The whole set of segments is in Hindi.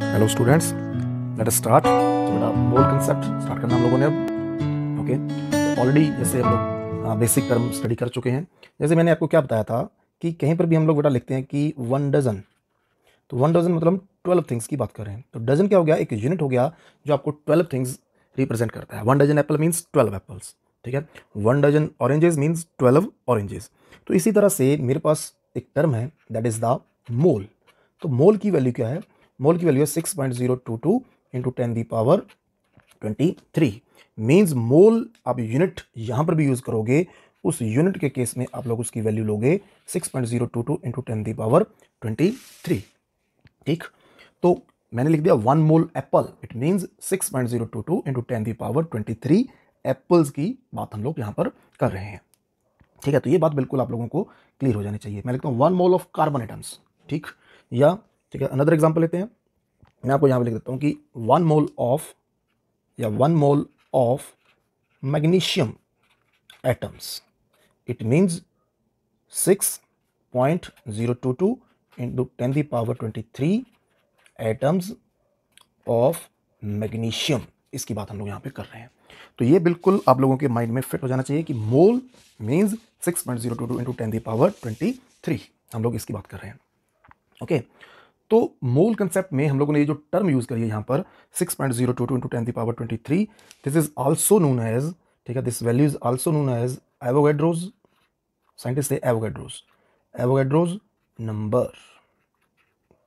Hello students, let us start. तो बेटा मोल कंसेप्ट स्टार्ट करना हम लोगों ने अब। ओके, ऑलरेडी जैसे हम लोग बेसिक टर्म स्टडी कर चुके हैं। जैसे मैंने आपको क्या बताया था कि कहीं पर भी हम लोग बेटा लिखते हैं कि 1 डजन, तो 1 डजन मतलब हम 12 थिंग्स की बात कर रहे हैं। तो डजन क्या हो गया, एक यूनिट हो गया जो आपको 12 थिंग्स रिप्रेजेंट करता है। 1 डजन एप्पल मीन्स 12 एप्पल्स, ठीक है। 1 डजन ऑरेंजेस मीन्स 12 ऑरेंजेस। तो इसी तरह से मेरे पास एक टर्म है दैट इज द मोल। तो मोल की वैल्यू क्या है? मोल की वैल्यू है 6.022 इंटू 10⁻23। मीन्स मोल आप यूनिट यहां पर भी यूज करोगे, उस यूनिट के केस में आप लोग उसकी वैल्यू लोगे 6.022 इंटू 10⁻23। ठीक, तो मैंने लिख दिया 1 mole apple, it means 6.022 into 10⁻23 apples की बात हम लोग यहां पर कर रहे हैं। ठीक है, तो ये बात बिल्कुल आप लोगों को क्लियर हो जानी चाहिए। मैं लिखता हूं 1 मोल ऑफ कार्बन एटम्स, ठीक। या ठीक है, अनदर एग्जांपल लेते हैं। मैं आपको यहां पे लिख देता हूं कि 1 मोल ऑफ या 1 mole of magnesium atoms, it means 6.022 into 10⁻23 atoms of magnesium. इसकी बात हम लोग यहां पे कर रहे हैं। तो ये बिल्कुल आप लोगों के माइंड में फिट हो जाना चाहिए कि मोल मीन्स 6.022 इंटू 10⁻23, हम लोग इसकी बात कर रहे हैं। ओके, तो मोल कंसेप्ट में हम लोगों ने ये जो टर्म यूज करी है यहां पर 6.022 into 10⁻23, this is also known as, ठीक है, this value is also known as Avogadro's, scientist से Avogadro's, Avogadro's number.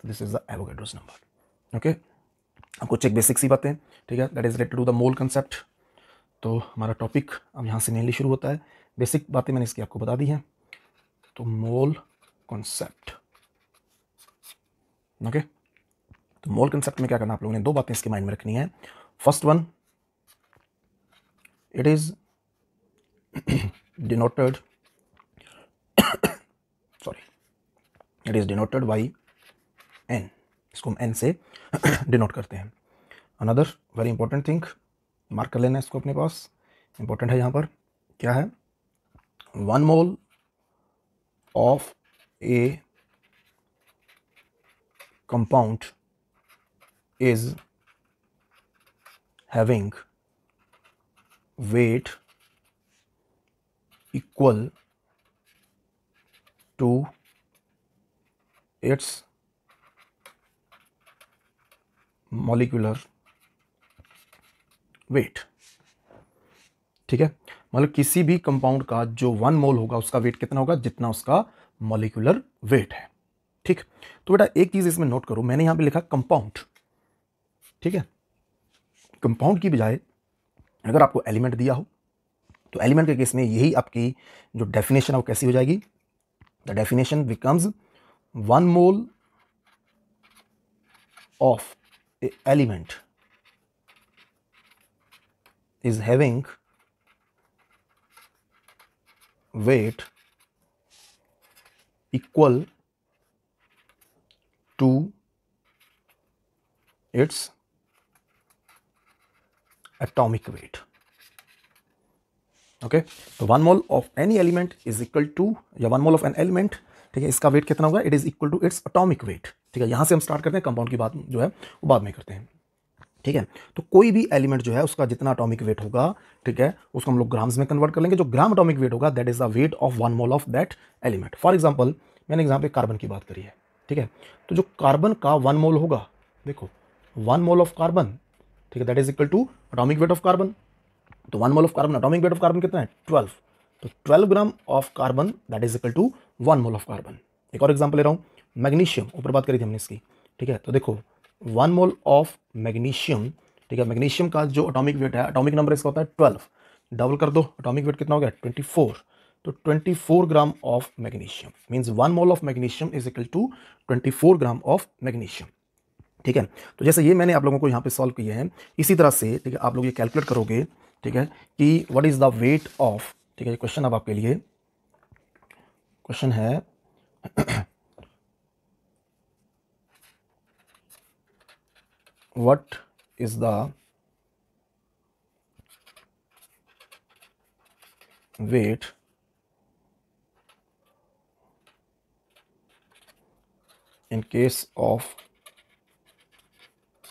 This is the Avogadro's number. Okay, आपको चेक बेसिक सी बातें, ठीक है, that is related to the mole concept. तो हमारा टॉपिक अब यहाँ से मेनली शुरू होता है। बेसिक बातें मैंने इसकी आपको बता दी हैं। तो मोल कॉन्सेप्ट, ओके। तो मोल कंसेप्ट में क्या करना, आप लोगों ने दो बातें इसके माइंड में रखनी है। First one, it is denoted, sorry, it is denoted by N, इसको हम एन से डिनोट करते हैं। Another very important thing, mark कर लेना इसको अपने पास, इंपॉर्टेंट है यहाँ पर। क्या है? 1 mole of A compound is having weight equal to its molecular weight, ठीक है। मतलब किसी भी कंपाउंड का जो 1 मोल होगा उसका वेट कितना होगा, जितना उसका मॉलिक्यूलर वेट है, ठीक। तो बेटा एक चीज इसमें नोट करो, मैंने यहां पे लिखा कंपाउंड, ठीक है। कंपाउंड की बजाय अगर आपको एलिमेंट दिया हो तो एलिमेंट के केस में यही आपकी जो डेफिनेशन है वो कैसी हो जाएगी? The definition becomes 1 mole of a element is having weight equal to its atomic weight, okay. तो 1 mole of any element is equal to, या 1 मोल ऑफ एन एलिमेंट, ठीक है, इसका वेट कितना होगा? It is equal to its atomic weight, ठीक है। यहां से हम स्टार्ट करते हैं, कंपाउंड की बात जो है वो बाद में करते हैं, ठीक है। तो कोई भी एलिमेंट जो है उसका जितना अटोमिक वेट होगा, ठीक है, उसको हम लोग ग्राम्स में कन्वर्ट कर लेंगे। जो ग्राम अटोमिक वेट होगा that is the weight of 1 mole of that element. For example मैंने यहाँ पे कार्बन की बात करी है, ठीक है। तो जो कार्बन का 1 मोल होगा, देखो 1 मोल ऑफ कार्बन, ठीक है, that is equal to atomic weight of carbon. तो 1 mole of carbon, atomic weight of carbon कितना है? 12। तो 12 gram of carbon that is equal to 1 mole of carbon. एक और एग्जाम्पल ले रहा हूँ, मैग्नीशियम, ऊपर बात करी थी हमने इसकी, ठीक है। तो देखो 1 मोल ऑफ मैग्नीशियम, ठीक है, मैग्नीशियम का जो अटोमिक वेट है, अटोमिक नंबर इसका होता है 12, डबल कर दो, अटोमिक वेट कितना हो गया? 24। तो 24 gram of magnesium means 1 mole of magnesium is equal to 24 gram of magnesium, ठीक है। तो जैसे ये मैंने आप लोगों को यहाँ पे सॉल्व किए हैं, इसी तरह से, ठीक है, आप लोग ये कैलकुलेट करोगे, ठीक है, कि what is the weight of, ठीक है। क्वेश्चन अब आपके लिए क्वेश्चन है what is the weight in case of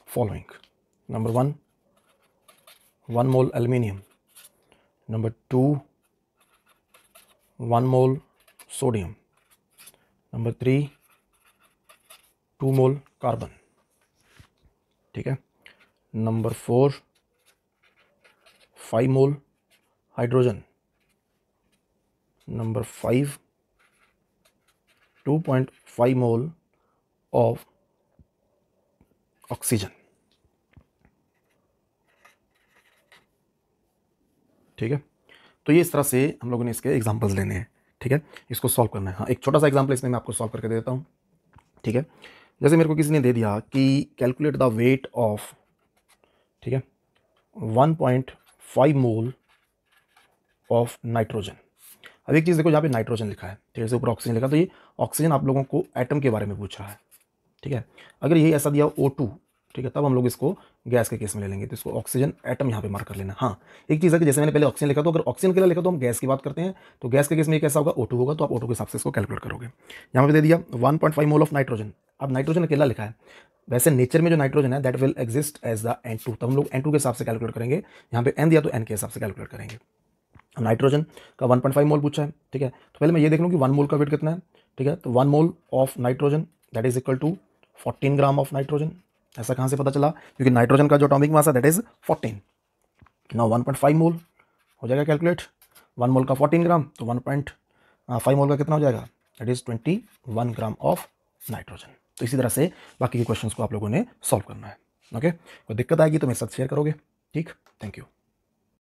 following. Number 1 1 mole aluminium, number 2 1 mole sodium, number 3 2 mole carbon, ठीक है। Number 4 5 mole hydrogen, number 5 2.5 mole of oxygen, ठीक है। तो ये इस तरह से हम लोगों ने इसके एग्जांपल्स लेने हैं, ठीक है। इसको सॉल्व करना है। हाँ, एक छोटा सा एग्जांपल इसमें मैं आपको सॉल्व करके दे देता हूँ, ठीक है। जैसे मेरे को किसी ने दे दिया कि कैलकुलेट द वेट ऑफ, ठीक है, 1.5 मोल ऑफ नाइट्रोजन। अब एक चीज़ देखो, यहाँ पे नाइट्रोजन लिखा है, ठीक है, जैसे ऊपर ऑक्सीजन लिखा, तो ये ऑक्सीजन आप लोगों को एटम के बारे में पूछ रहा है, ठीक है। अगर यही ऐसा दिया O2, ठीक है, तब हम लोग इसको गैस के केस में ले लेंगे, तो इसको ऑक्सीजन एटम यहाँ पे मार्क कर लेना। हाँ, एक चीज़ है कि जैसे मैंने पहले ऑक्सीजन लिखा, तो अगर ऑक्सीजन के लिए लिखा तो हम गैस की बात करते हैं, तो गैस के केस में ये कैसा होगा, O2 होगा, तो आप O2 के हिसाब से इसको कैलकुलेट करोगे। यहाँ पे दे दिया 1.5 मोल ऑफ नाइट्रोजन। अब नाइट्रोजन अकेला लिखा है, वैसे नेचर में जो नाइट्रोजन है that will exist as the N2, तो हम लोग N2 के हिसाब से कैलकुलेट करेंगे। यहाँ पे N दिया तो N के हिसाब से कैलकुलेट करेंगे। नाइट्रोजन का 1.5 मोल पूछा है, ठीक है, तो पहले मैं ये देख लूँ कि 1 मोल का वेट कितना है, ठीक है। तो 1 mole of nitrogen that is equal to 14 gram of nitrogen. ऐसा कहाँ से पता चला, क्योंकि नाइट्रोजन का जो एटॉमिक मास है दैट इज 14। नाउ 1.5 मोल हो जाएगा कैलकुलेट, 1 मोल का 14 ग्राम, तो 1.5 मोल का कितना हो जाएगा, that is 21 gram of nitrogen. तो इसी तरह से बाकी के क्वेश्चंस को आप लोगों ने सॉल्व करना है। ओके, कोई दिक्कत आएगी तो मेरे साथ शेयर करोगे, ठीक। Thank you.